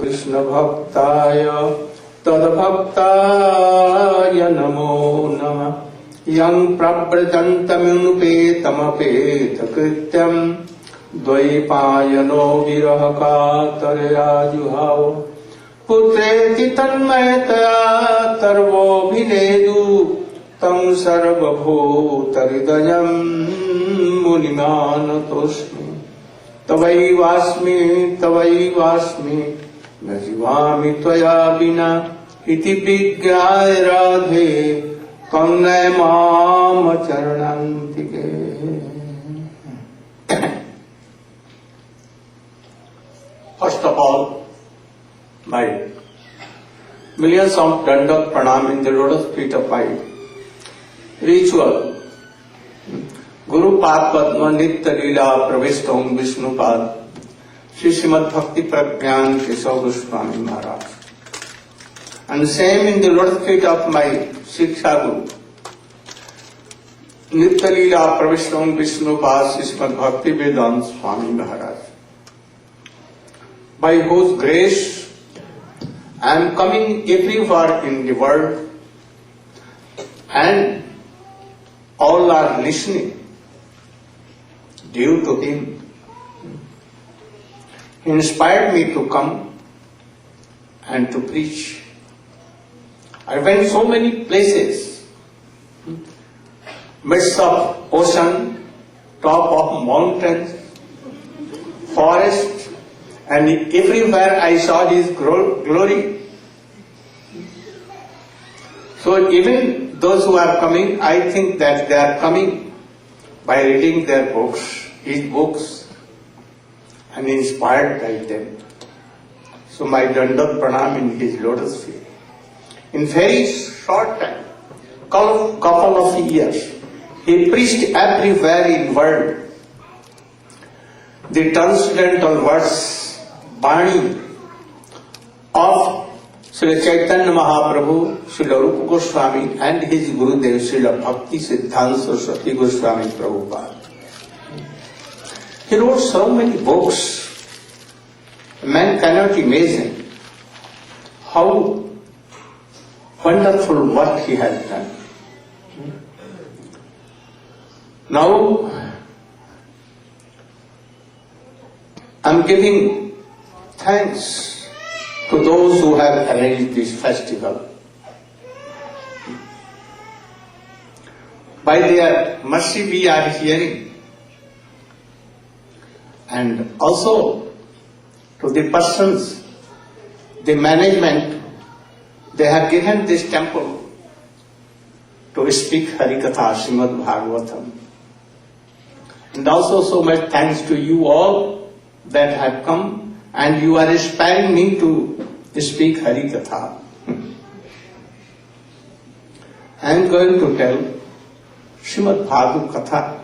कृष्ण भक्ताय तद्भक्ताय नमो नमः। यं प्रव्रजन्तमुपेतमपेत कृत्यं द्वैपायनो विरह कातरया जुहाव। पुत्रेति तन्मयतया सर्वोऽभिनेदु तं सर्वभूतहृदयं मुनिमानतोऽस्मि। तवैवास्मि न जीवामि त्वया विना इति विज्ञाय राधे कन्नय माम चरणान्तिके। First of all, my millions of dandat pranam in the lotus feet of my ritual. Guru Pad Padma Nitya Leela Pravishtam Vishnupad Shri Srimad Bhakti Pragyan Keshav Goswami Maharaj. And same in the lotus feet of my Shiksha Guru Nitya Leela Pravishtam Vishnupad Shri Srimad Bhakti Vedanta Swami Maharaj, by whose grace I am coming everywhere in the world and all are listening. Due to him, he inspired me to come and to preach. I went so many places, midst of ocean, top of mountains, forests, and everywhere I saw his glory. So even those who are coming, I think that they are coming by reading their books, his books, and inspired by them. So my dandat pranam in his lotus feet. In very short time, couple of years, he preached everywhere in world the transcendental words, Bani of Srila Chaitanya Mahaprabhu, Srila Rupa Goswami and his Gurudev Srila Bhakti Siddhanta Saraswati Goswami Prabhupada. He wrote so many books, man cannot imagine how wonderful work he has done. Now, I am giving thanks to those who have arranged this festival. By their mercy we are hearing, and also to the persons, the management, they have given this temple to speak Harikatha Srimad Bhagavatam. And also so much thanks to you all that have come, and you are inspiring me to speak Harikatha. I am going to tell Srimad Bhagavad Katha.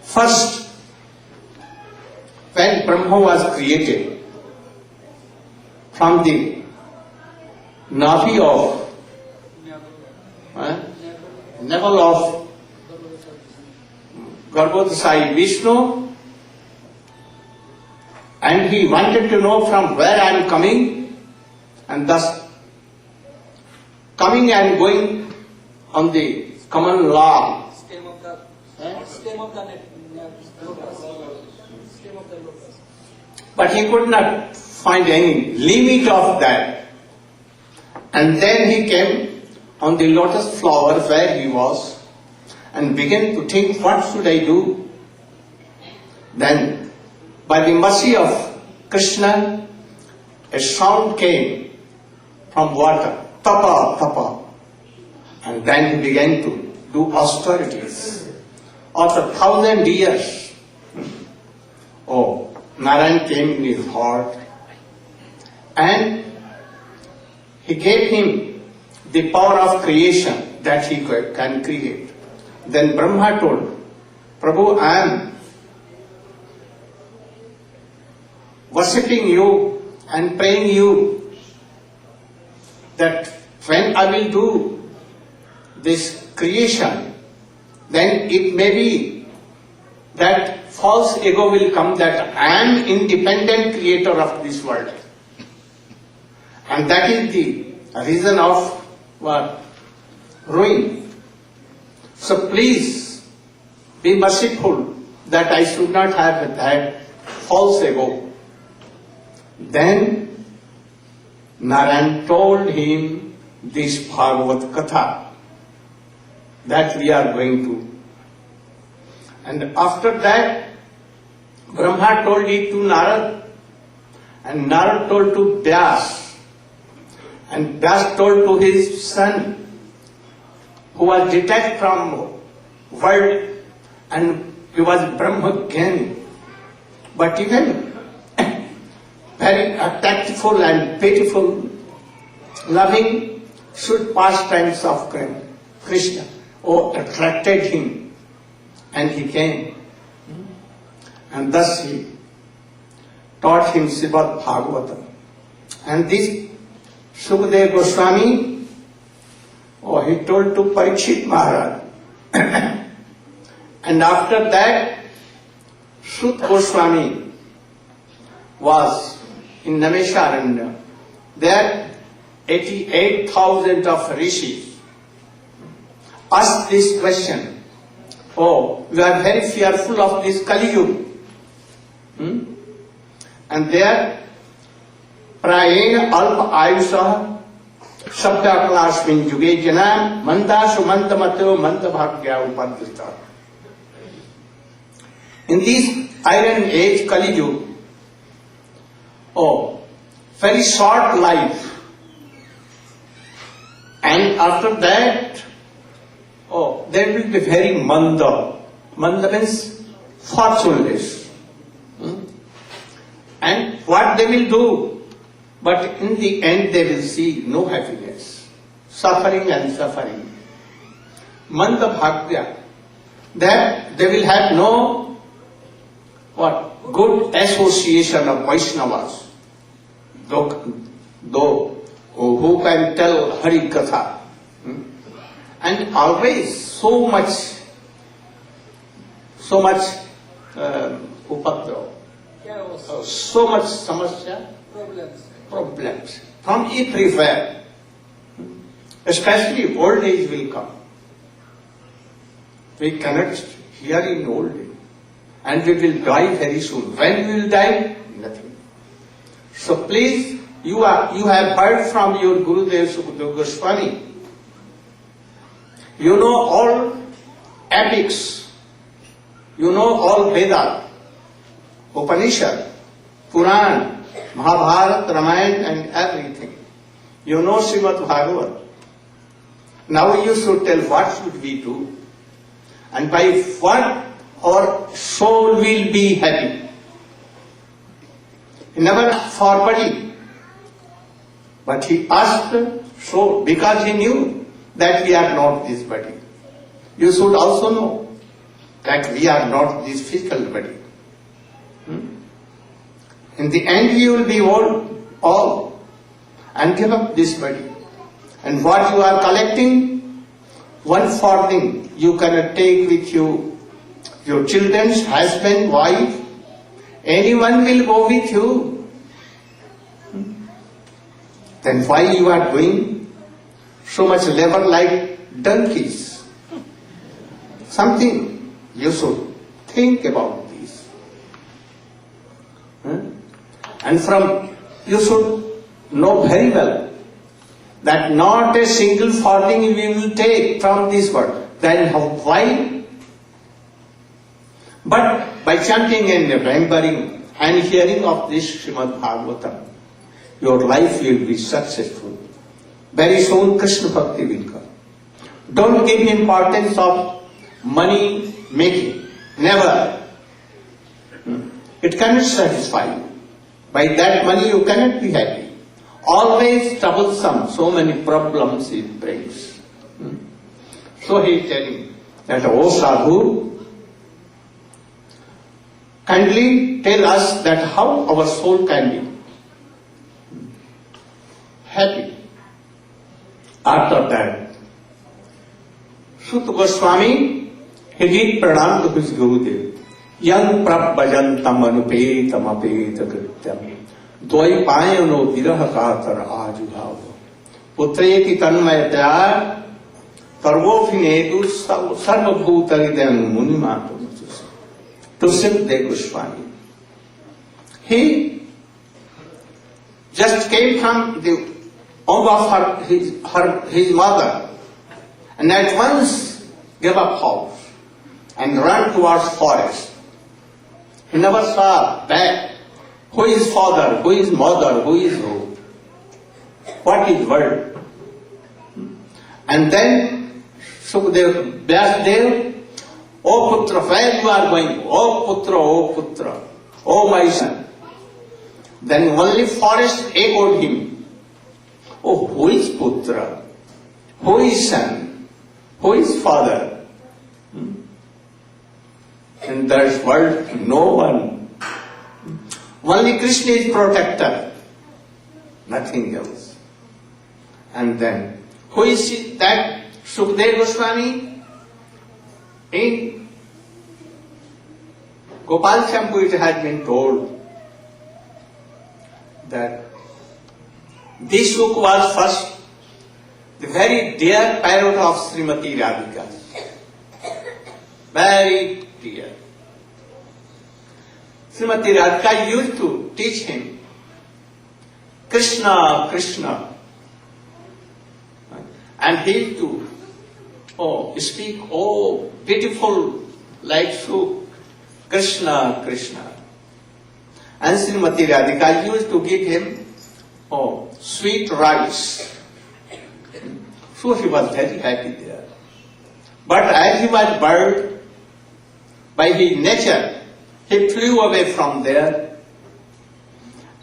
First, when Brahma was created from the navi of navel of Garbhodasai Vishnu, and he wanted to know from where I am coming, and thus coming and going on the common law. Stem of the lotus. But he could not find any limit of that. And then he came on the lotus flower where he was and began to think, what should I do? Then, by the mercy of Krishna, a sound came from water, tapa, tapa. And then he began to do austerities. After 1,000 years, Narayana came in his heart and he gave him the power of creation that he can create. Then Brahma told, Prabhu, I am worshipping you and praying you that when I will do this creation, then it may be that false ego will come that I am independent creator of this world. And that is the reason of what? Ruin. So please be merciful that I should not have that false ego. Then Narayana told him this Bhagavad Katha that we are going to. And after that, Brahma told it to Narad, and Narad told to Vyas, and Vyas told to his son, who was detached from world, and he was Brahmajnani. But even very tactful and pitiful, loving, sweet pastimes of Krishna attracted him, and he came. And thus he taught him Srimad Bhagavatam. And this Sukadeva Goswami, he told to Parikshit Maharaj. And after that, Sut Goswami was in Namesharanya. There, 88,000 of rishis asked this question. Oh, we are very fearful of this Kali Yuga. And there, Prayena Alpa Ayusah Sabda Kalasmin Yuge Janam Mandashu Mandamato Mandabhagya Upadvita. In this Iron Age Kali Yuga, very short life. And after that, there will be very manda. Manda means fortuneless. And what they will do? But in the end they will see no happiness. Suffering and suffering. Manda bhagya. That they will have no good association of Vaishnavas. Though who can tell Hari Katha. And always so much upadra, so much samasya, problems from everywhere. Especially old age will come. We cannot hear in old age. And we will die very soon. When we will die? Nothing. So please, you have heard from your Gurudev Sukadeva Goswami. You know all epics. You know all Veda, Upanishad, Puran, Mahabharata, Ramayana and everything. You know Srimad Bhagavatam. Now you should tell what should we do and by what our soul will be happy. He never forbade, but he asked so because he knew that we are not this body. You should also know that we are not this physical body. In the end you will be all and give up this body. And what you are collecting, one farthing you cannot take with you, your children's husband, wife, anyone will go with you. Then why you are doing so much labor like donkeys? Something you should think about this. And you should know very well that not a single farthing we will take from this world. Then why? But by chanting and remembering and hearing of this Srimad Bhagavatam, your life will be successful. Very soon Krishna Bhakti will come. Don't give importance of money making. Never. It cannot satisfy you. By that money you cannot be happy. Always troublesome, so many problems it brings. So he is telling that, O Sadhu, kindly tell us that how our soul can be happy. After that, Sut Goswami, he did pranam to his Gurudev. Yang prabhajantam anupetam apeta krityam dvaipayano viraha katar ajubhava putreti tanmayatya Karvophinetu sarvabhutaridam munimatu. To Sukadeva Goswami. He just came from the womb of his mother and at once gave up house and ran towards forest. He never saw back who is father, who is mother, who is who, what is world. And then Sukadeva, Vyasadeva, O Putra, where you are going? O Putra, O my son. Then only forest echoed him. Oh, who is Putra? Who is son? Who is father? In that world, no one. Only Krishna is protector. Nothing else. And then, who is that? Sukadeva Goswami, in Gopal Champu it has been told that this book was first the very dear parrot of Srimati Radhika. Very dear. Srimati Radhika used to teach him Krishna, Krishna. And he used to speak, beautiful, like so, Krishna, Krishna. And Srimati Radhika used to give him, sweet rice. So he was very happy there. But as he was bird, by his nature, he flew away from there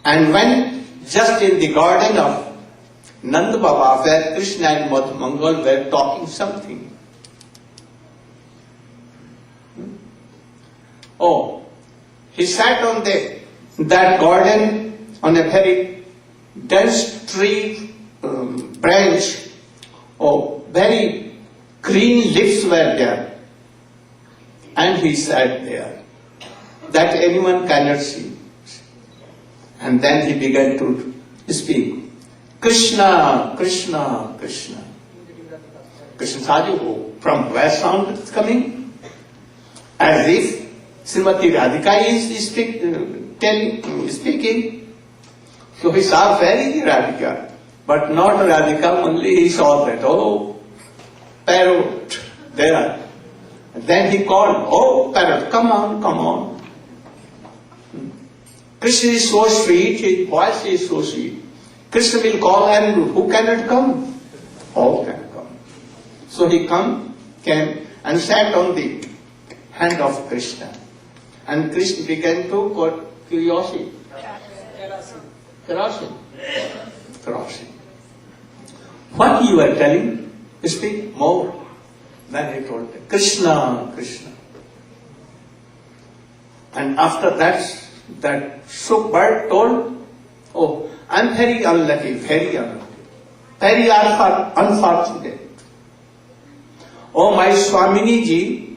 and went just in the garden of Nanda Baba, where Krishna and Madhumangal were talking something. He sat on that garden on a very dense tree branch. Very green leaves were there. And he sat there, that anyone cannot see. And then he began to speak. Krishna, Krishna, Krishna. Krishna Sadhu, from where sound is coming? As if Srimati Radhika is speaking. So he saw very Radhika, but not Radhika, only he saw that, parrot, there. And then he called, parrot, come on, come on. Krishna is so sweet, his voice is so sweet. Krishna will call and who cannot come? All can come. So he came and sat on the hand of Krishna. And Krishna began to quote curiosity. Crossing. What you are telling, speak more. Then he told him, Krishna, Krishna. And after that Shuk bird told, I'm very unlucky, very unfortunate. My Swamini ji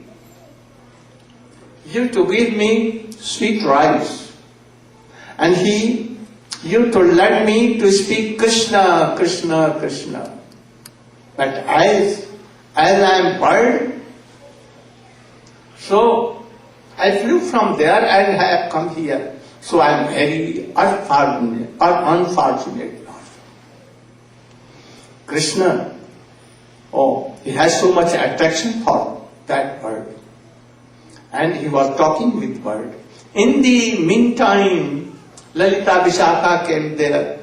used to give me sweet rice. And he used to let me to speak Krishna, Krishna, Krishna. But as I am bird, so I flew from there and have come here. So I am very unfortunate. Krishna, he has so much attraction for that bird. And he was talking with bird. In the meantime, Lalita Vishakha came there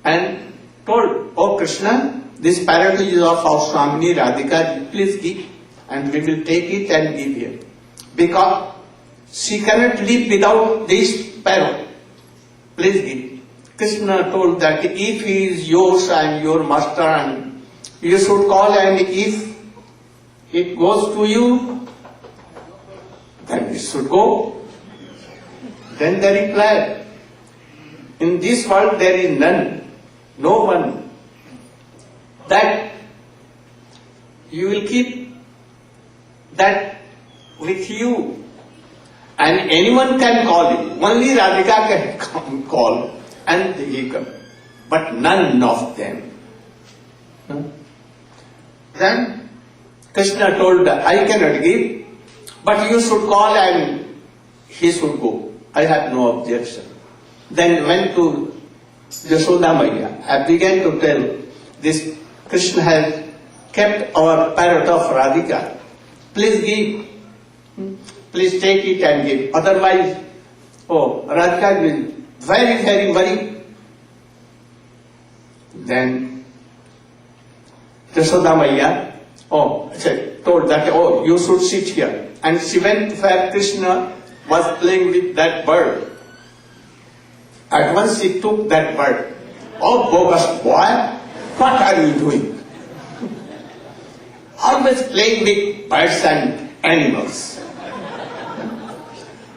and told, Krishna, this parrot is of our Swamini Radhika, please give, and we will take it and give here. Because she cannot live without this parrot. Please give. Krishna told that if he is yours and your master, and you should call, and if it goes to you, then it should go. Then they replied, in this world there is none, no one, that you will keep that with you. And anyone can call you. Only Radhika can call and he come. But none of them. Then Krishna told, I cannot give, but you should call and he should go. I have no objection. Then went to Yashoda Maya. I began to tell, this Krishna has kept our parrot of Radhika. Please give. Please take it and give. Otherwise, Radhika will very, very worry. Then Yashoda Maya told that, you should sit here. And she went where Krishna was playing with that bird. At once she took that bird. Oh, bogus boy, what are you doing? Always playing with birds and animals.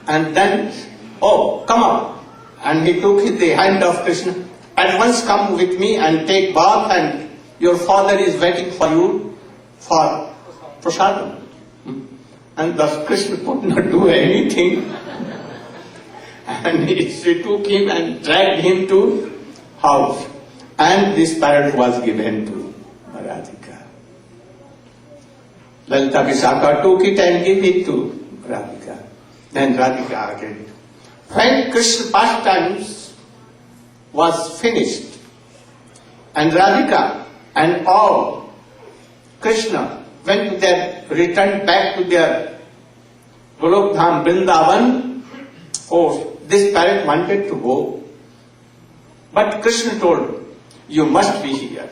And then, come on. And he took the hand of Krishna. At once come with me and take bath, and your father is waiting for you for prasadam. And thus Krishna could not do anything. And she took him and dragged him to house. And this parrot was given to Radhika. Lalita Vishaka took it and gave it to Radhika. Then Radhika again. When Krishna pastimes was finished, and Radhika and all Krishna went to returned back to their Golok Dham Vrindavan, this parrot wanted to go. But Krishna told, you must be here.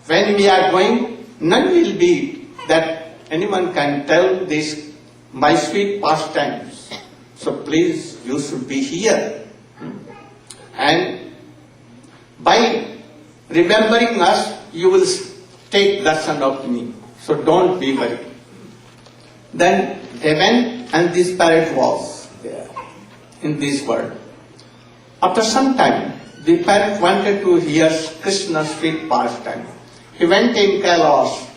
When we are going, none will be that anyone can tell this my sweet pastimes. So please, you should be here. And by remembering us, you will take darshan of me. So don't be worried. Then they went and this parrot was there in this world. After some time, the parrot wanted to hear Krishna's sweet pastime. He went in Kailash,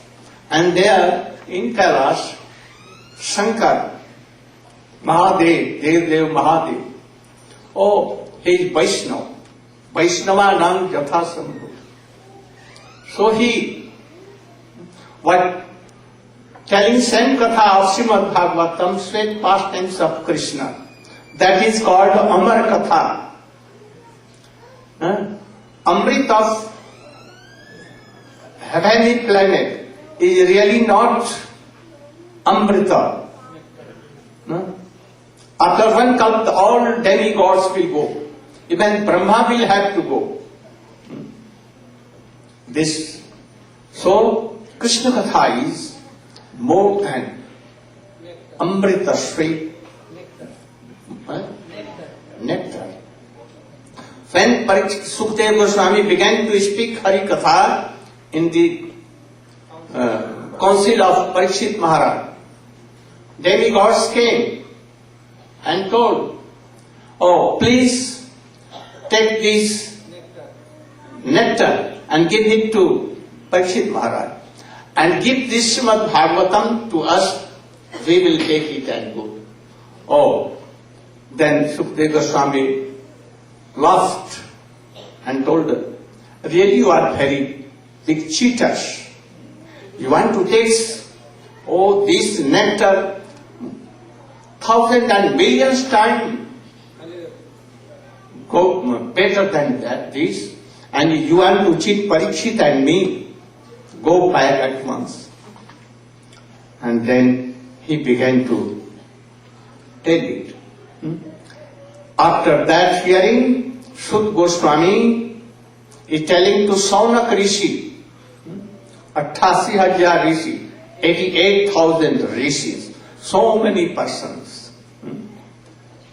and there in Kailash, Shankar, Mahadev, Dev Mahadev, he is Vaishnava. Vaishnava Nam Yatha Sambhu. So he was telling same katha of Srimad Bhagavatam, sweet pastimes of Krishna. That is called Amar Katha. Amrit of heavenly planet is really not Amrita. After one kalp, all demigods will go. Even Brahma will have to go. So Krishna Katha is more than Amrita, sweet nectar. When Sukadeva Goswami began to speak Hari Katha in the council of Parikshit Maharaj, demigods came and told, please take this nectar and give it to Parikshit Maharaj. And give this Srimad Bhagavatam to us, we will take it and go. Then Sukadeva Goswami laughed and told her, really you are very big cheaters. You want to taste, this nectar, thousands and millions times better than this, and you want to cheat Parikshit and me, go back at once. And then he began to tell it. After that hearing, Sukadeva Goswami is telling to Saunak Rishi, 88,000 Rishi, 88,000 Rishis, so many persons.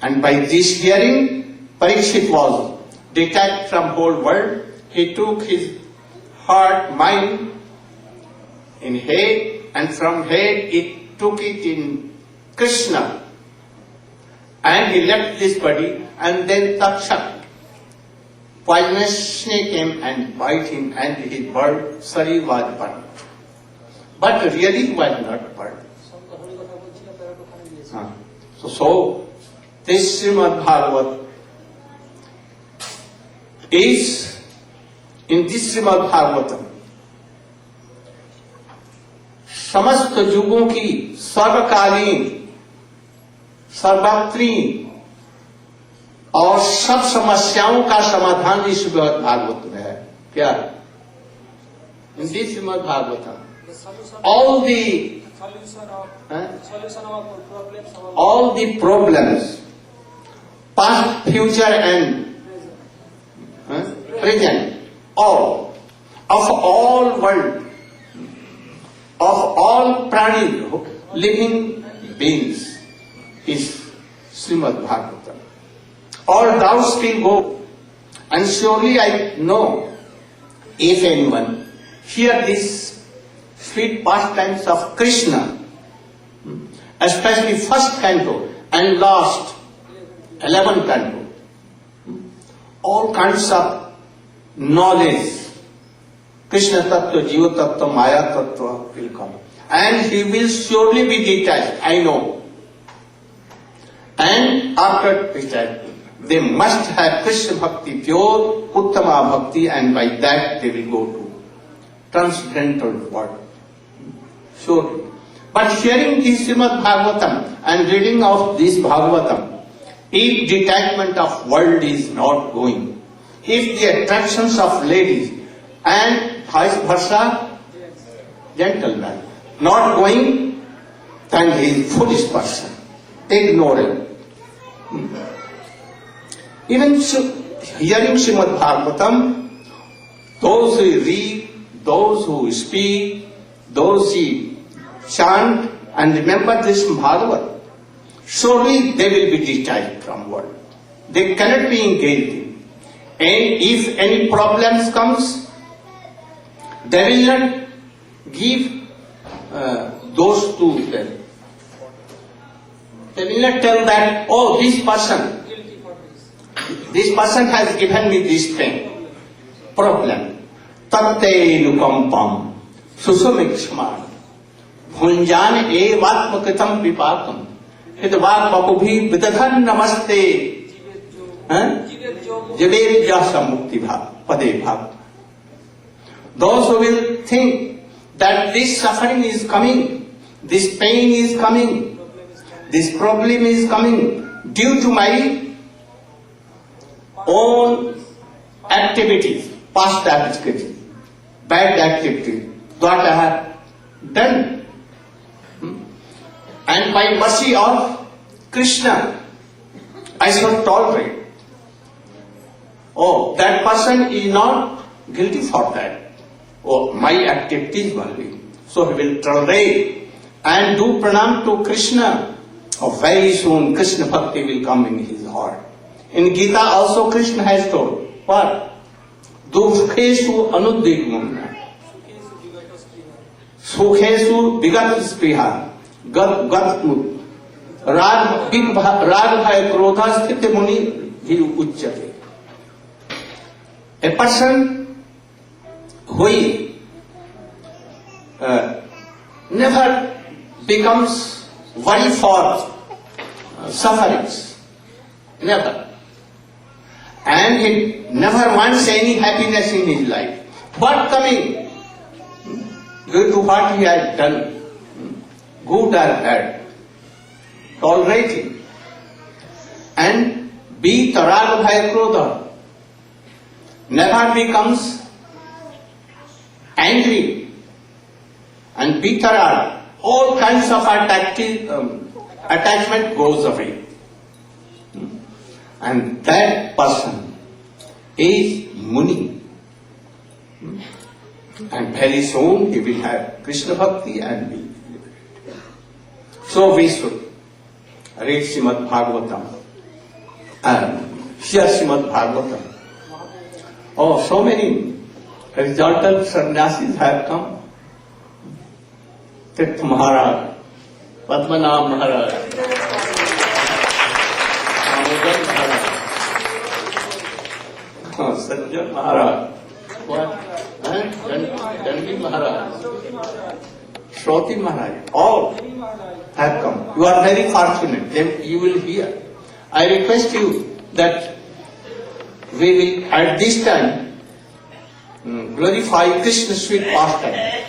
And by this hearing, Parikshit was detached from whole world. He took his heart, mind in head, and from head it took it in Krishna. And he left this body, and then Takshak, poisonous snake came and bite him, and his bird, Sari, was burnt. But really he was not burnt. So this Srimad Bhagavat is, in this Srimad Bhagavatam, समस्त युगों की सर्वकालीन, सर्वत्रीन और सब समस्याओं का समाधान इस श्रीमद् भागवत में है. क्या? In this Srimad Bhagavatam, all the problems, past, future and present, all of all world, of all prani, living beings, is Srimad Bhagavatam. All doubts will go, and surely I know, if anyone hear these sweet pastimes of Krishna, especially first canto and last 11 canto, all kinds of knowledge, Krishna Tattva, Jiva Tattva, Maya Tattva will come. And he will surely be detached, I know. And after detachment, they must have Krishna Bhakti, pure Uttama Bhakti, and by that they will go to transcendental world. Surely. But hearing this Srimad Bhagavatam and reading of this Bhagavatam, if detachment of world is not going, if the attractions of ladies and vice versa, gentlemen, not going, then he is foolish person, ignorant. Even hearing Srimad Bhagavatam, those who read, those who speak, those who chant and remember this Bhagavat, surely they will be detached from world. They cannot be engaged in. And if any problems comes, they will not give those to them. They will not tell that, oh, this person has given me this pain, problem. Tatte nukampam susumikshman bhunjan evatmakritam vipakam hidvak papubhi vidadhan namaste jivedjasa mukti pade bhav. Those who will think that this suffering is coming, this pain is coming, this problem is coming due to my own activities, past activities, bad activities, what I have done. And by mercy of Krishna, I shall tolerate. Oh, that person is not guilty for that. Oh, my activities only. So he will tolerate and do pranam to Krishna. Oh, very soon Krishna Bhakti will come in his heart. In Gita also Krishna has told, what? Dukhesu anuddigmana. Sukhesu vigat spriha. Gat rag bhaya krodha sthiti muni hi uchyate. A person who never becomes worry for sufferings. Never. And he never wants any happiness in his life. What coming? Due to what he has done, good or bad, tolerating. And be tarag bhaya krodha, never becomes angry. And be tarag, all kinds of attachment goes away. And that person is Muni. And very soon he will have Krishna Bhakti and will live it. So we should read Srimad Bhagavatam and hear Srimad Bhagavatam. Oh, so many exalted sannyasis have come. Tirth Maharaj, Padmanabh Maharaj, Sanjay Maharaj, Dandi Maharaj, Shroti Maharaj, all have come. You are very fortunate. Then you will hear. I request you that we will at this time glorify Krishna sweet pastime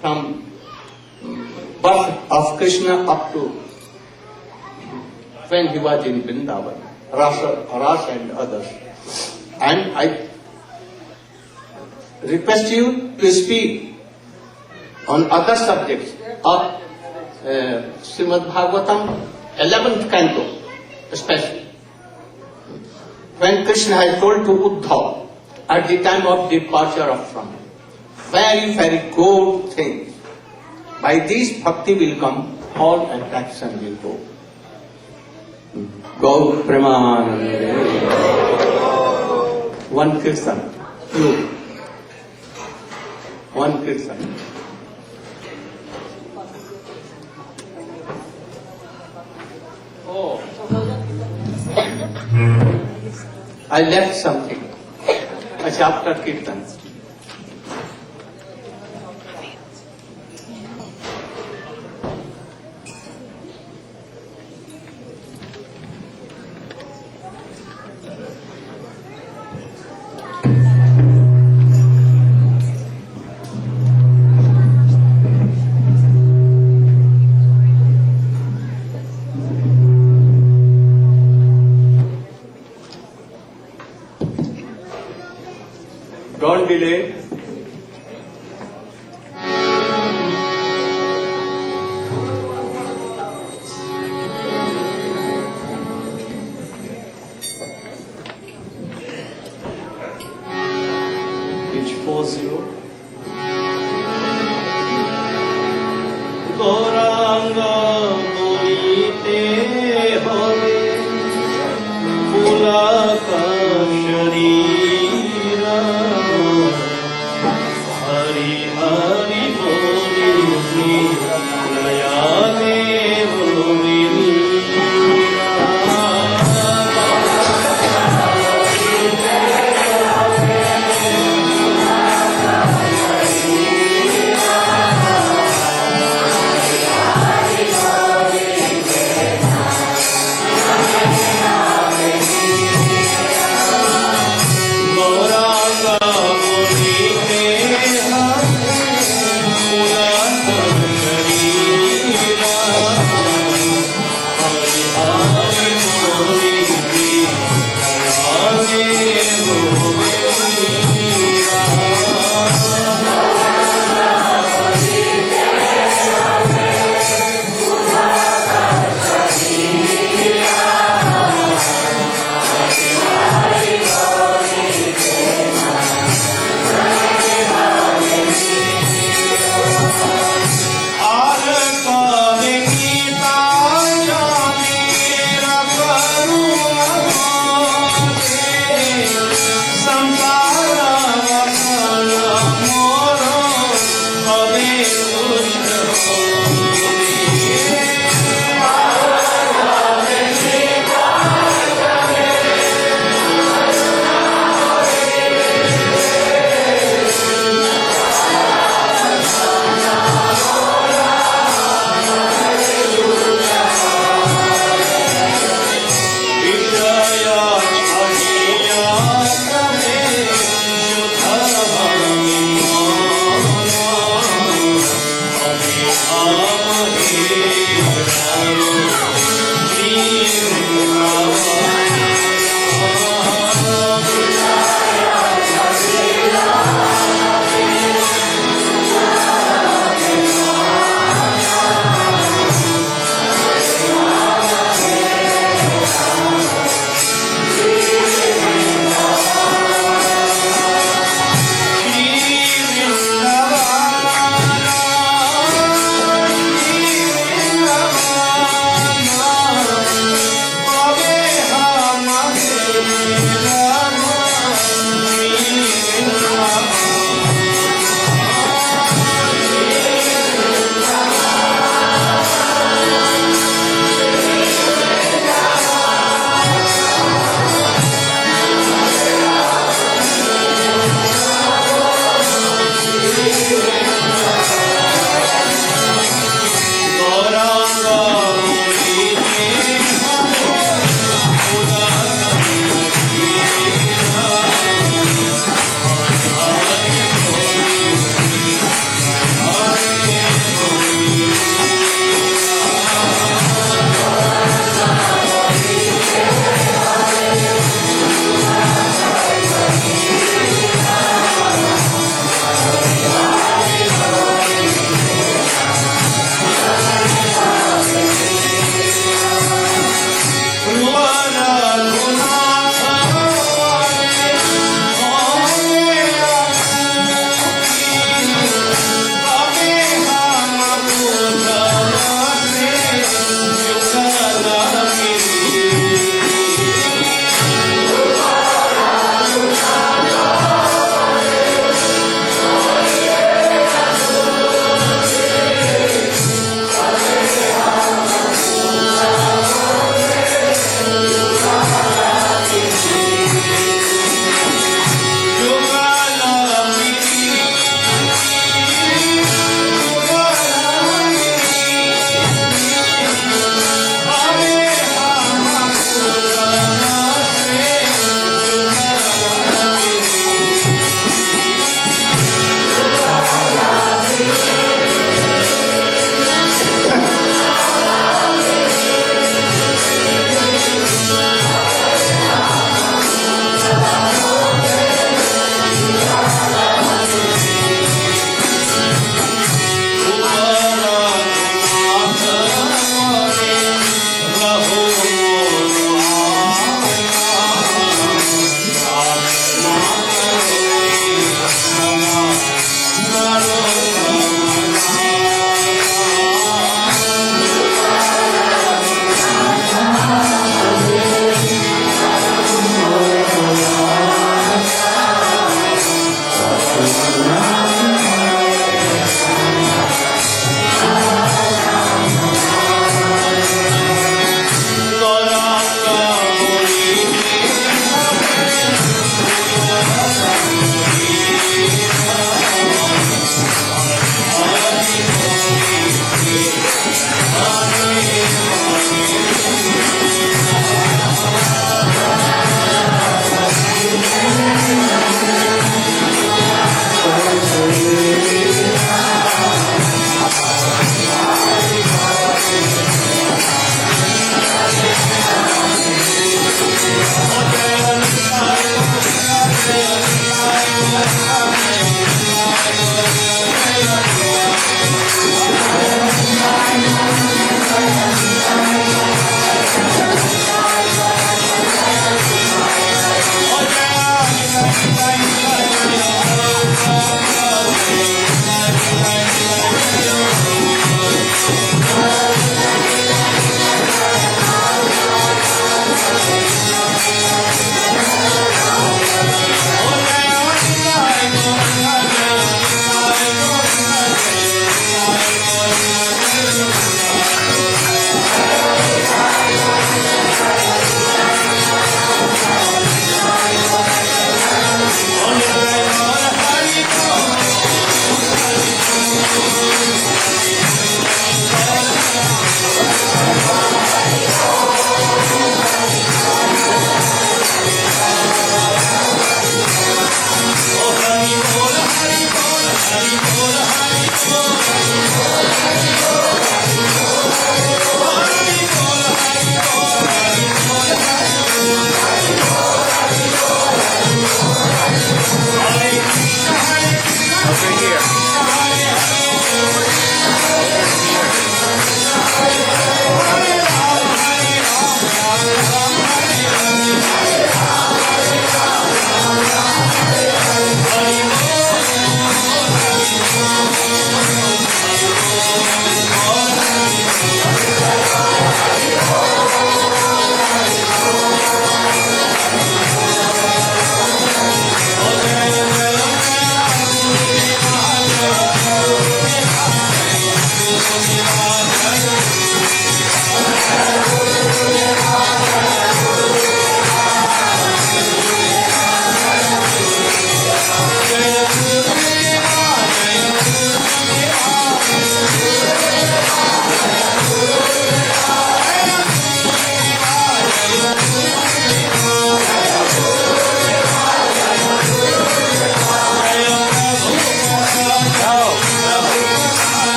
from birth of Krishna up to when he was in Vrindavan, Rasa and others. And I request you to speak on other subjects of Srimad Bhagavatam, 11th canto especially. When Krishna had told to Uddhav at the time of departure of Swami, very, very good thing. By this bhakti will come, all attraction will go. Gaur Premanande. One kirtan. You. One kirtan. Oh. I left something. A chapter kirtan. Don't delay. Page 40. Goranga bolite hobe pulaka sharira Hari Hari Boli Nayane Boli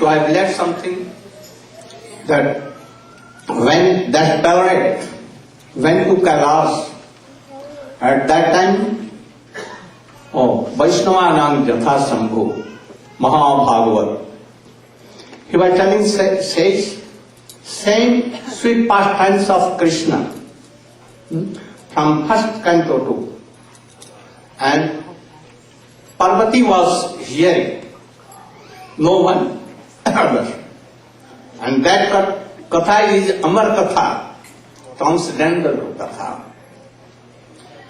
I've left something that when that parrot went to Kailash, at that time, Vaishnavanam Jatha Sambhu, Mahabhagavat, he was telling, says, same sweet pastimes of Krishna from first canto to, and Parvati was hearing, no one else. And that katha is Amar Katha, transcendental Katha.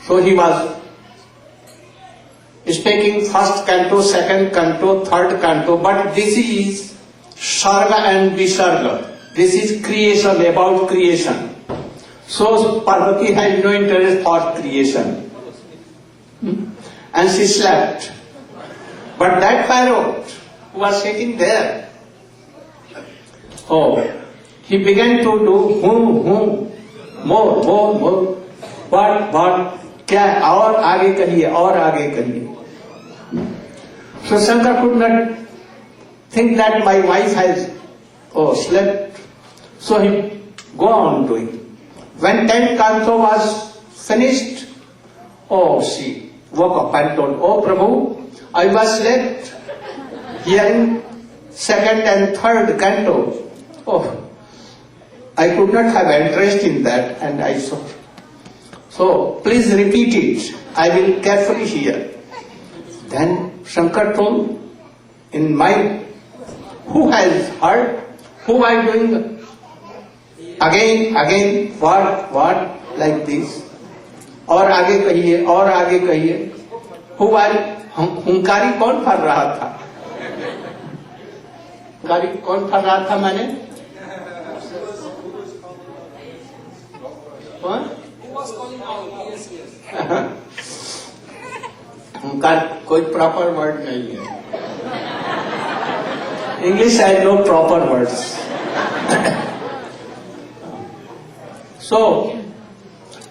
So he was speaking first canto, second canto, third canto, but this is Sarga and Visarga. This is creation, about creation. So Parvati had no interest for creation. And she slept. But that parrot who was sitting there, he began to do more. What? क्या और आगे करिए. So Shankar could not think that my wife has slept. So he go on doing. When 10th canto was finished, she woke up and told, "Oh Prabhu, I was slept hearing second and third canto. I could not have interest in that, and I saw. So please repeat it. I will carefully hear." Then Shankar told, in mind, who has heard? Who are doing again, what, like this? और आगे कहिए. Who are, हुंकारी कौन फर रहा था? हुंकारी कौन फर रहा था मैंने? कौन? हुंकार कोई प्रॉपर वर्ड नहीं है. English has no proper words. So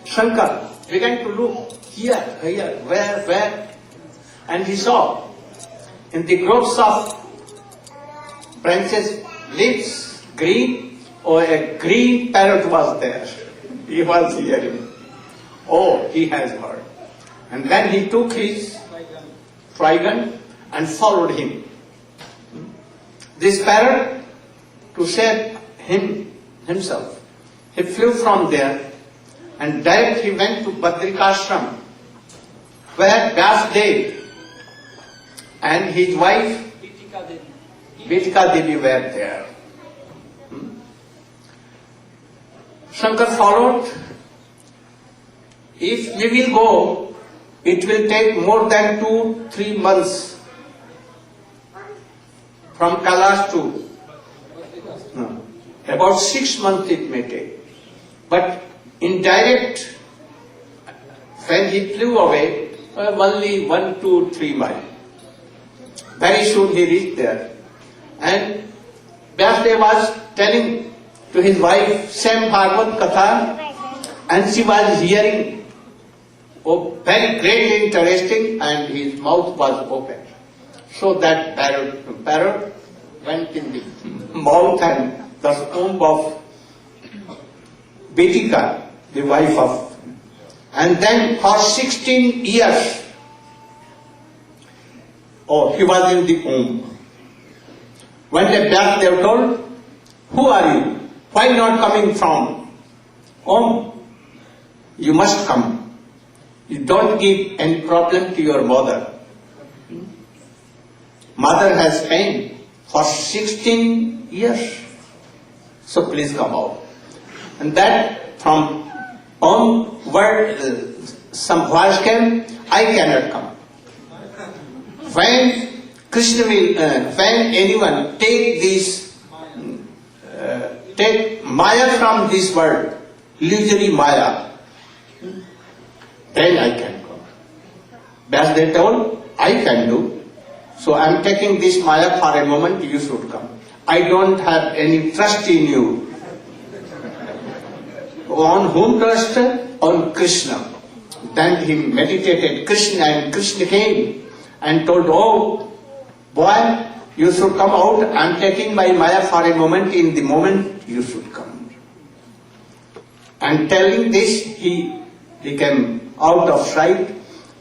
Shankar began to look here, where, and he saw in the groves of branches, leaves, green, a green parrot was there. He was hearing. He has heard. And then he took his trigon and followed him. This parrot, to save himself, he flew from there and direct he went to Badrikashram, where Vyasdev and his wife Bitika Devi were there. Shankar followed. If we will go, it will take more than 2-3 months from Kailash to about 6 months it may take. But in direct, when he flew away, only 1, 2, 3 miles. Very soon he reached there. And Vyasdev was telling to his wife same Bhagavad Katha, and she was hearing, very great interesting, and his mouth was open. So that parrot went in the mouth and the womb of Bitika, the wife of. And then for 16 years, he was in the womb. When the Vyasdev told, "Who are you? Why not coming from home? You must come. You don't give any problem to your mother. Mother has pain for 16 years. So please come out." And that from onward some voice came, "I cannot come." When Krishna will, when anyone take Maya from this world, illusory Maya, then I can come. As they told, "I can do. So I am taking this Maya for a moment, you should come. I don't have any trust in you." On whom trust? On Krishna. Then he meditated Krishna, and Krishna came and told, "Oh boy, You should come out. I am taking my Maya for a moment. In the moment, you should come. And telling this, he became out of sight,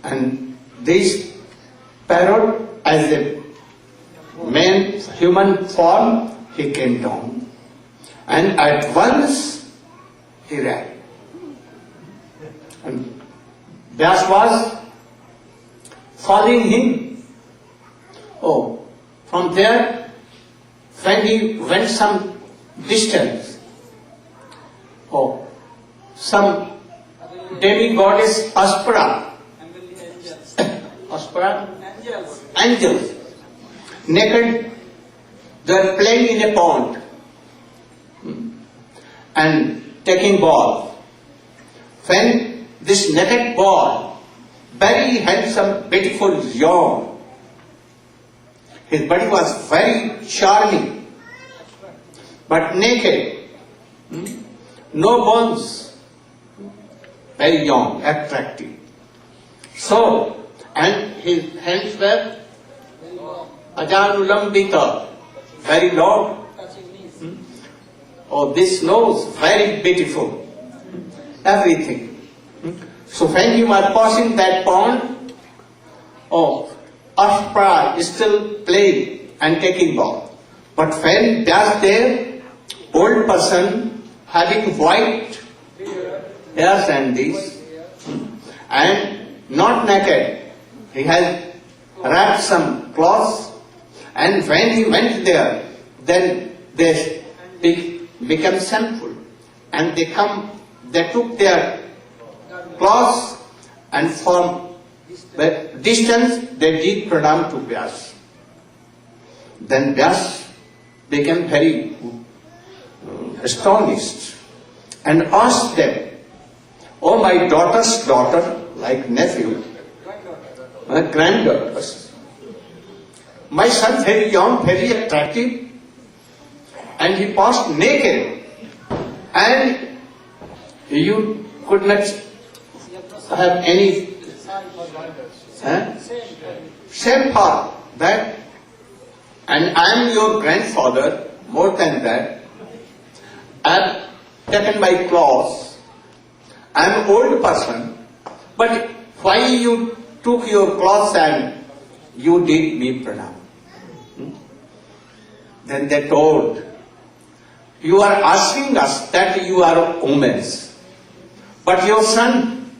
and this parrot, as a man, human form, he came down. And at once, he ran. And Vyas was following him. Oh, from there, when he went some distance, some demi-goddess Aspara, angels, naked, they were playing in a pond and taking ball. When this naked ball, very handsome, beautiful young, his body was very charming, but naked, no bones, very young, attractive. So, and his hands were ajanulambita, very long. Oh, this nose, very beautiful, everything. So when you are passing that pond, Ashpra is still playing and taking ball. But when that's there, old person having white hairs and this, and not naked, he has wrapped some cloths, and when he went there, then they become sinful, and they took their cloths, and from the distance they did pranam to Vyas. Then Vyas became very astonished and asked them, "Oh, my daughter's daughter, like nephew, my granddaughters, my son very young, very attractive, and he passed naked, and you could not have any shame for that, and I am your grandfather, more than that, I have taken my clothes, I am an old person, but why you took your clothes and you did me pranam?" Then they told, "You are asking us that you are women, but your son,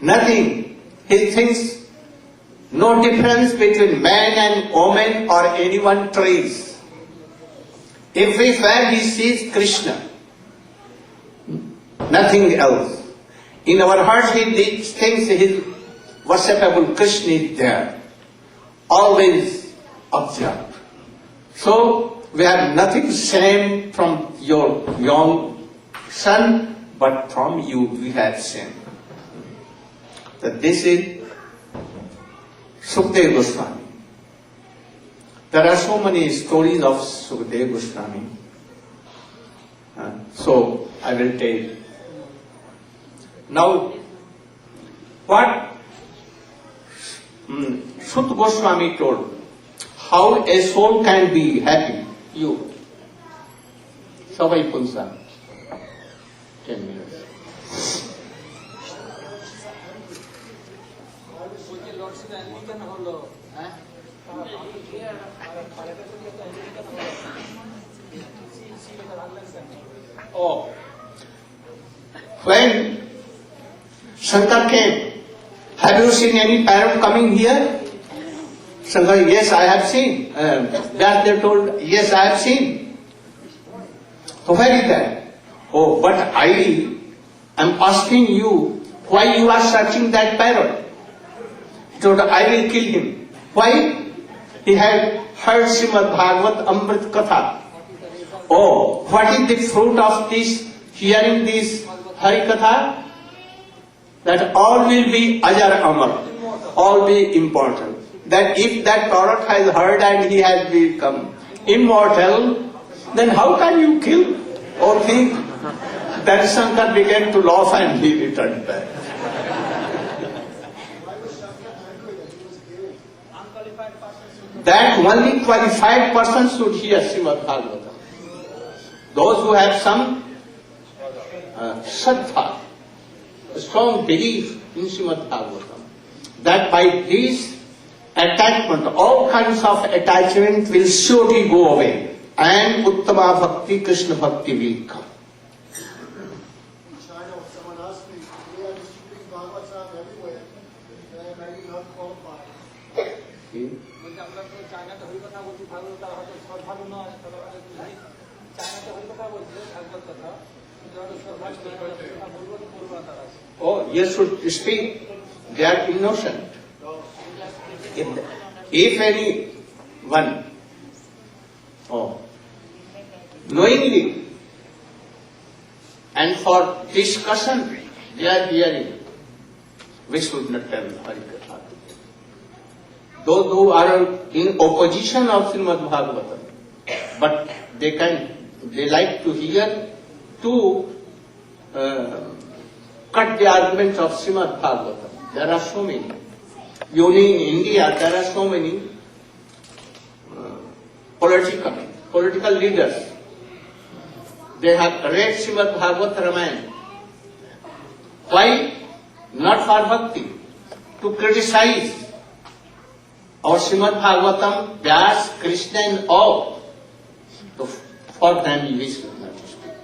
nothing. He thinks no difference between man and woman or anyone trace. Everywhere he sees Krishna, nothing else. In our heart he thinks his worshipable Krishna is there, always observed. So we have nothing shame from your young son, but from you we have shame." That this is Sukadeva Goswami. There are so many stories of Sukadeva Goswami. So I will tell. Now, what Sut Goswami told, how a soul can be happy. You. Sabai Punsa. 10 minutes. Oh, when Shankar came, have you seen any parrot coming here? Shankar, yes, I have seen. That they told, yes, I have seen. So where is that? Oh, but I am asking you, why you are searching that parrot? He told, I will kill him. Why? He had heard Srimad Bhagavat Amrit Katha. Oh, what is the fruit of this, hearing this Hari Katha? That all will be Ajar Amar, all be immortal. That if that parrot has heard and he has become immortal, then how can you kill or think? Then Shankar began to laugh and he returned back. and only qualified persons should hear Srimad Bhagavatam. Those who have some Shraddha, a strong belief in Srimad Bhagavatam, that by this attachment, all kinds of attachment will surely go away, and Uttama Bhakti, Krishna Bhakti will come. China, someone asked me, we are distributing Bhagavatam everywhere, and I am not qualified. Oh, you should speak. They are innocent. If any one, knowingly and for discussion they are hearing, we should not tell Harikatha. Those who are in opposition of Srimad Bhagavatam, but they like to hear to cut the arguments of Srimad Bhagavatam. There are so many. Only in India, there are so many political leaders. They have read Srimad Bhagavad Ramayana. Why? Not for bhakti. To criticize our Srimad Bhagavatam, Vyas, Krishna and all. So for them we should not speak.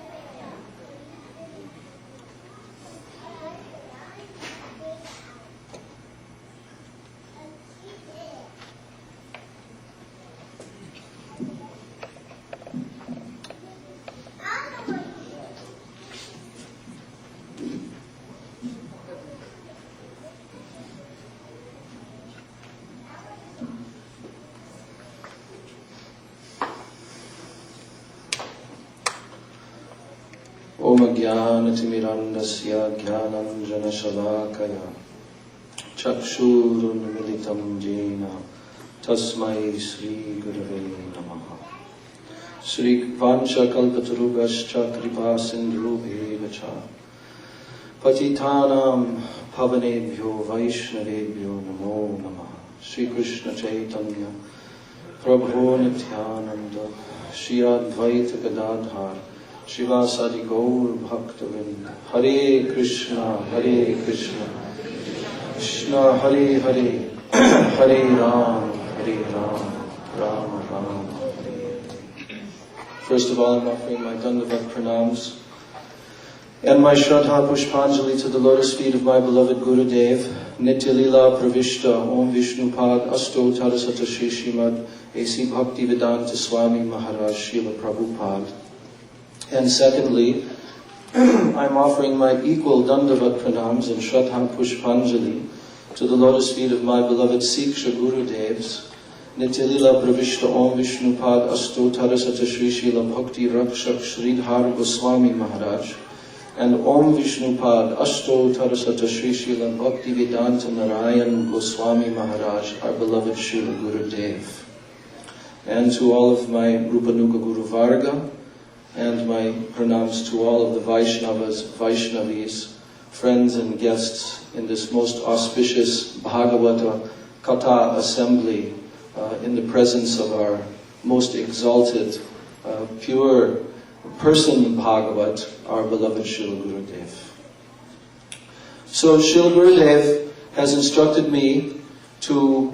Om Jnanatimirandasya Jnananjanashalakaya Chakshurunmilitam Jena Tasmai Sri Gurave Namaha. Sri Vancha Kalpatarubhascha Kripa Sindhubheva Cha Patitanam Pavanebhyo Vaishnavebhyo Namo Namaha. Sri Krishna Chaitanya Prabhu Nityananda Shri Advaita Gadadhar Shivasadi Gaur Bhaktavind. Hare Krishna, Krishna Hare Hare, Hare Ram, Ram Ram, Hare. First of all, I'm offering my Dandavat Pranams and my Shraddha Pushpanjali to the lotus feet of my beloved Guru Dev, Nitya Lila Pravishta, Om Vishnu Pad, Asto Tarasata Shri Srimad A.C. Bhakti Vedanta Swami Maharaj Srila Prabhupada. And secondly, I'm offering my equal Dandavat Pranams and Shraddha Pushpanjali to the lotus feet of my beloved Siksha Guru Devs, Nityalila Pravishta Om Vishnu Pad Asto Tarasata Shri Srila Bhakti Rakshak Sridhar Goswami Maharaj, and Om Vishnu Pad Asto Tarasata Shri Srila Bhakti Vedanta Narayana Goswami Maharaj, our beloved Srila Guru Dev. And to all of my Rupanuga Guru Varga, and my pranams to all of the Vaishnavas, Vaishnavis, friends and guests in this most auspicious Bhagavata Katha assembly in the presence of our most exalted, pure person Bhagavat, our beloved Srila Gurudev. So Srila Gurudev has instructed me to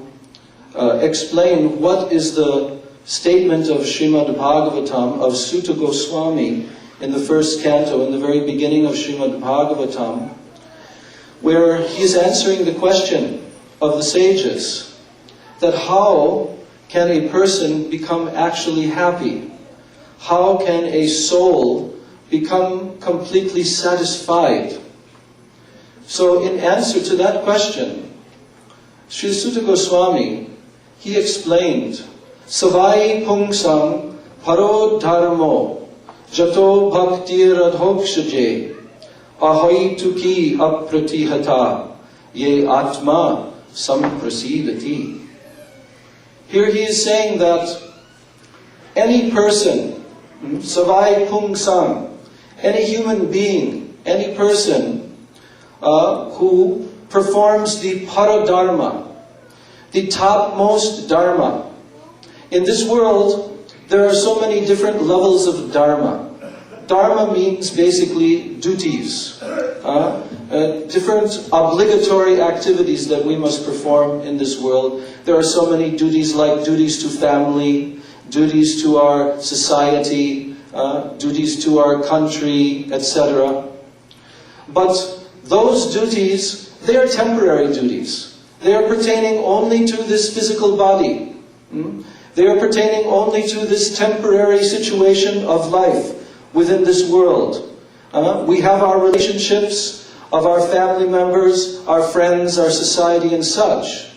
explain what is the statement of Srimad Bhagavatam of Sutta Goswami in the first canto, in the very beginning of Srimad Bhagavatam, where he is answering the question of the sages, that how can a person become actually happy? How can a soul become completely satisfied? So in answer to that question, Sri Sutta Goswami, he explained, Savai pungsam paro dharmo jato bhaktir adhokshaje ahai tuki apratihata ye atma samprasidati. Here he is saying that any person, savai pungsam, any human being, any person who performs the paradharma, the topmost dharma, In this world, there are so many different levels of dharma. Dharma means basically duties, different obligatory activities that we must perform in this world. There are so many duties, like duties to family, duties to our society, duties to our country, etc. But those duties, they are temporary duties. They are pertaining only to this physical body. They are pertaining only to this temporary situation of life within this world. We have our relationships of our family members, our friends, our society and such.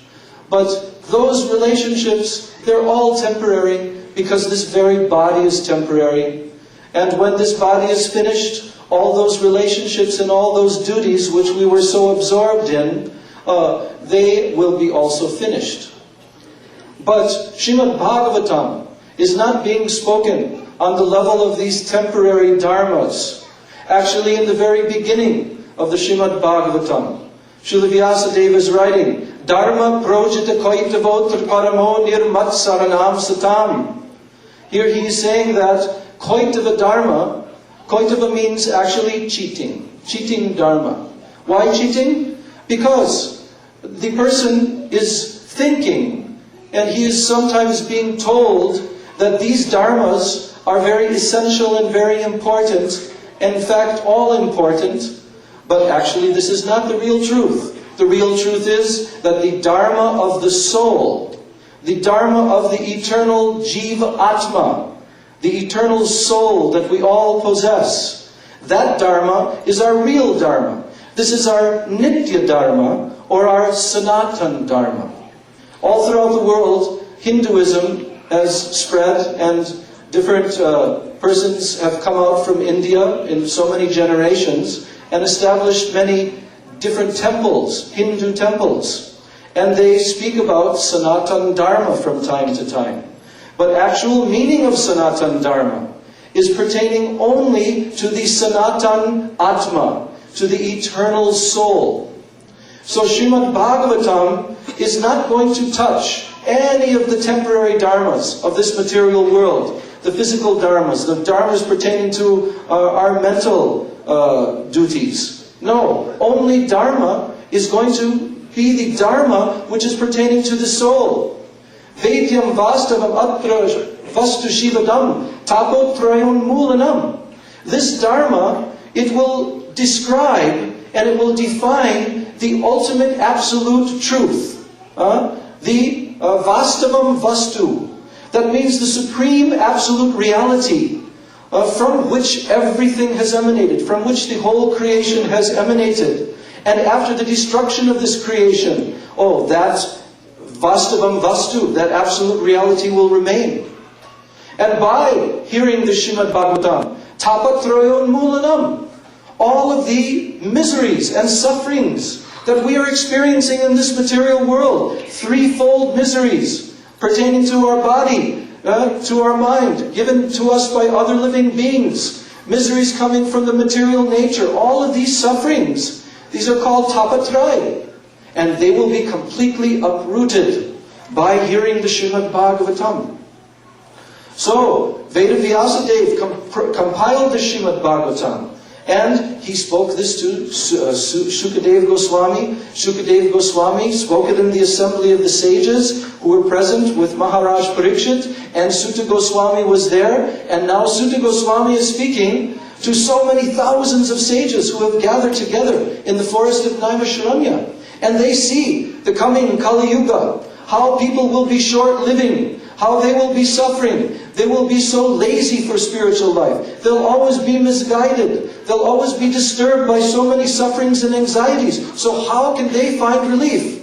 But those relationships, they're all temporary because this very body is temporary. And when this body is finished, all those relationships and all those duties which we were so absorbed in, they will be also finished. But Srimad Bhagavatam is not being spoken on the level of these temporary dharmas. Actually, in the very beginning of the Srimad Bhagavatam, Srila Vyasadeva is writing, Dharma projita koitavotra paramo nirmat saranam satam. Here he is saying that koitava dharma, koitava means actually cheating dharma. Why cheating? Because the person is thinking, and he is sometimes being told that these dharmas are very essential and very important, and in fact all important, but actually this is not the real truth. The real truth is that the dharma of the soul, the dharma of the eternal Jiva Atma, the eternal soul that we all possess, that dharma is our real dharma. This is our Nitya dharma, or our Sanatan dharma. All throughout the world, Hinduism has spread, and different persons have come out from India in so many generations and established many different temples, Hindu temples. And they speak about Sanatan Dharma from time to time. But actual meaning of Sanatan Dharma is pertaining only to the Sanatan Atma, to the eternal soul. So Srimad Bhagavatam is not going to touch any of the temporary dharmas of this material world, the physical dharmas, the dharmas pertaining to our mental duties. No, only dharma is going to be the dharma which is pertaining to the soul. Vedyam vastavam atra vastu shivadam tapotrayon mulanam. This dharma, it will describe and it will define the ultimate absolute truth. The vastavam vastu. That means the supreme absolute reality from which everything has emanated, from which the whole creation has emanated. And after the destruction of this creation, that vastavam vastu, that absolute reality will remain. And by hearing the Srimad Bhagavatam, tapatrayon mulanam, all of the miseries and sufferings that we are experiencing in this material world, threefold miseries pertaining to our body, to our mind, given to us by other living beings, miseries coming from the material nature, all of these sufferings, these are called tapatray, and they will be completely uprooted by hearing the Srimad Bhagavatam. So, Veda Vyasadeva compiled the Srimad Bhagavatam, and he spoke this to Shukadeva Goswami. Shukadeva Goswami spoke it in the assembly of the sages who were present with Maharaj Parikshit, and Sutta Goswami was there, and now Sutta Goswami is speaking to so many thousands of sages who have gathered together in the forest of Naimisharanya. And they see the coming Kali Yuga, how people will be short-living, how they will be suffering. They will be so lazy for spiritual life. They'll always be misguided. They'll always be disturbed by so many sufferings and anxieties. So how can they find relief?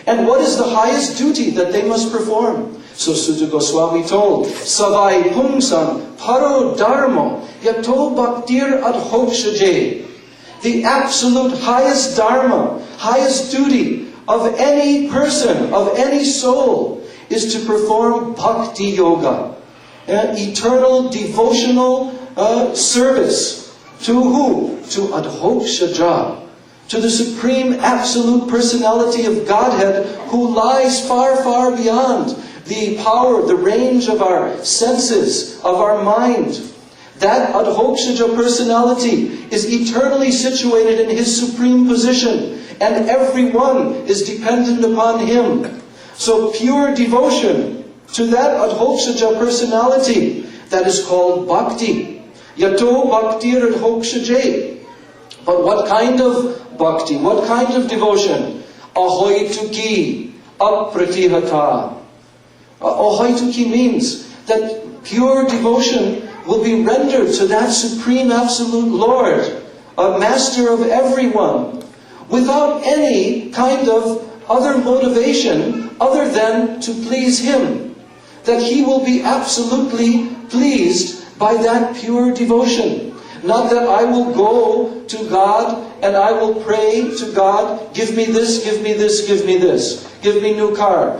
And what is the highest duty that they must perform? So Sutta Goswami told, Savai pungsam paro dharmo yato bhaktir adhokshaje. The absolute highest dharma, highest duty of any person, of any soul, is to perform bhakti yoga, eternal devotional service. To who? To Adhokshaja, to the Supreme Absolute Personality of Godhead, who lies far, far beyond the power, the range of our senses, of our mind. That Adhokshaja personality is eternally situated in his supreme position, and everyone is dependent upon him. So pure devotion to that Adhokshaja personality, that is called bhakti. Yato bhaktir adhokshaje. But what kind of bhakti? What kind of devotion? Ahoituki apratihata. Ahoituki means that pure devotion will be rendered to that Supreme Absolute Lord, a Master of everyone, without any kind of other motivation other than to please Him. That He will be absolutely pleased by that pure devotion. Not that I will go to God and I will pray to God, give me this, give me this, give me this. Give me new car,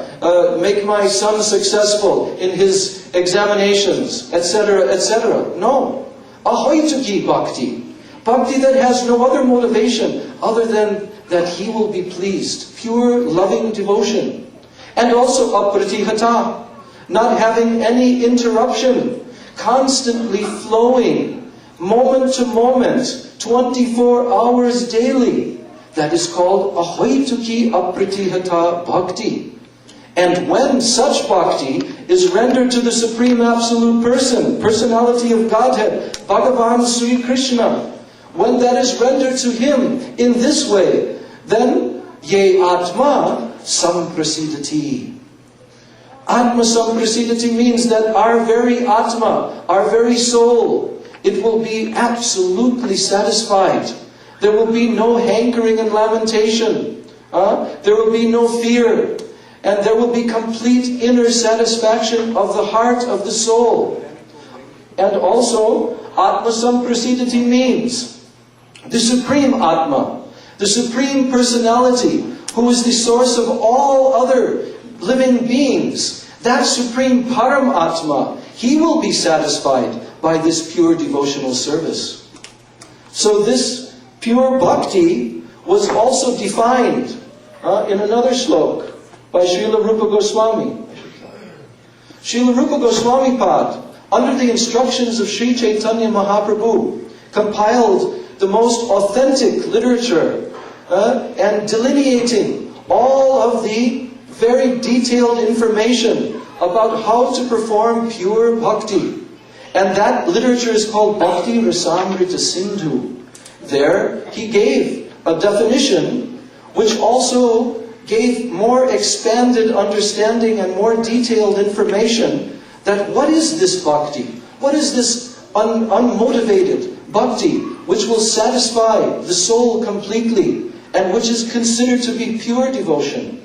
make my son successful in his examinations, etc., etc. No. Ahoituki bhakti. Bhakti that has no other motivation other than that he will be pleased. Pure, loving devotion. And also apratihata. Not having any interruption. Constantly flowing. Moment to moment. 24 hours daily. That is called ahoituki apratihata bhakti. And when such bhakti is rendered to the Supreme Absolute Person, personality of Godhead, Bhagavan Sri Krishna, when that is rendered to Him in this way, then ye atma samprasidati. Atma samprasidati means that our very atma, our very soul, it will be absolutely satisfied. There will be no hankering and lamentation. There will be no fear. And there will be complete inner satisfaction of the heart of the soul. And also, Atma Samprasidati means the Supreme Atma, the Supreme Personality, who is the source of all other living beings. That Supreme Param Atma, He will be satisfied by this pure devotional service. So this pure bhakti was also defined in another slok by Srila Rupa Goswami. Srila Rupa Goswami Pad, under the instructions of Sri Chaitanya Mahaprabhu, compiled the most authentic literature and delineating all of the very detailed information about how to perform pure bhakti. And that literature is called Bhakti Rasamrita Sindhu. There, he gave a definition which also gave more expanded understanding and more detailed information that what is this bhakti? What is this unmotivated bhakti which will satisfy the soul completely and which is considered to be pure devotion?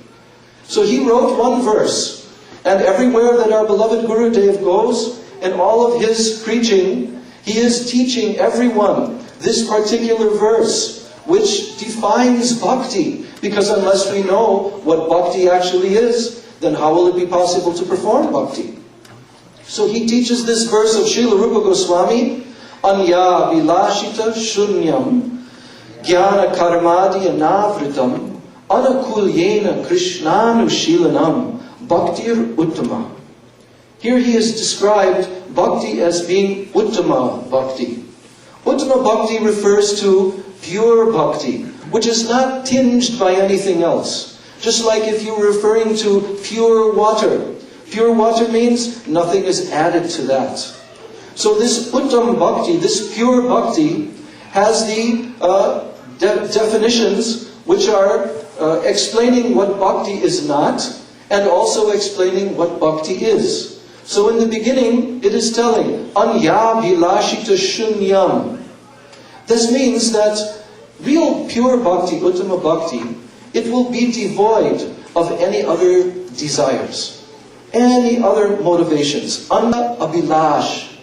So he wrote one verse, and everywhere that our beloved Gurudev goes, in all of his preaching, he is teaching everyone this particular verse, which defines bhakti. Because unless we know what bhakti actually is, then how will it be possible to perform bhakti? So he teaches this verse of Srila Rupa Goswami, Anya vilashita shunyam jnana karmadi anavritam anakulyena krishnanushilanam bhaktir uttama. Here he has described bhakti as being uttama bhakti. Uttama bhakti refers to pure bhakti, which is not tinged by anything else. Just like if you were referring to pure water. Pure water means nothing is added to that. So this uttam bhakti, this pure bhakti, has the definitions which are explaining what bhakti is not, and also explaining what bhakti is. So in the beginning, it is telling, Anya vilashita shunyam. This means that real pure bhakti, uttama bhakti, it will be devoid of any other desires, any other motivations. Anya abhilash.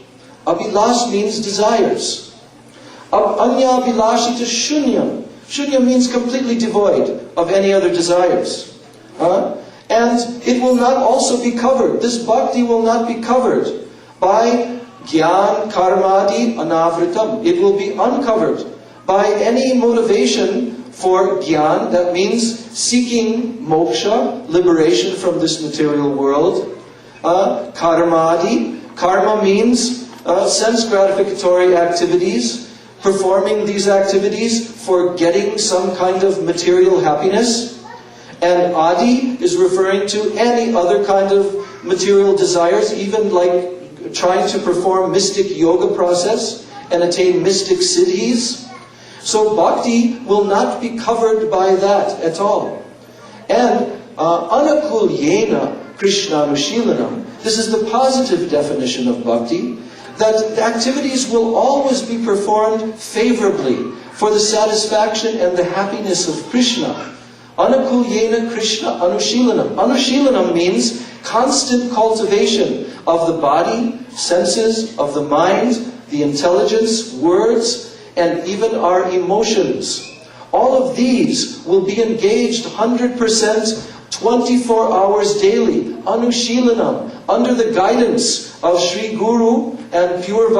Abhilash means desires. Anya abhilashita shunyam. Shunya means completely devoid of any other desires. And it will not also be covered. This bhakti will not be covered by Gyan karmadi anavritam. It will be uncovered by any motivation for gyan, that means seeking moksha, liberation from this material world, Karmadi. Karma means sense gratificatory activities, performing these activities for getting some kind of material happiness. And Adi is referring to any other kind of material desires, even like trying to perform mystic yoga process and attain mystic siddhis. So bhakti will not be covered by that at all. And anakulyena krishnanushilanam, this is the positive definition of bhakti, that the activities will always be performed favorably for the satisfaction and the happiness of Krishna. Anakulyena Krishna Anushilanam. Anushilanam means constant cultivation of the body, senses, of the mind, the intelligence, words, and even our emotions. All of these will be engaged 100%, 24 hours daily, Anushilanam, under the guidance of Sri Guru and pure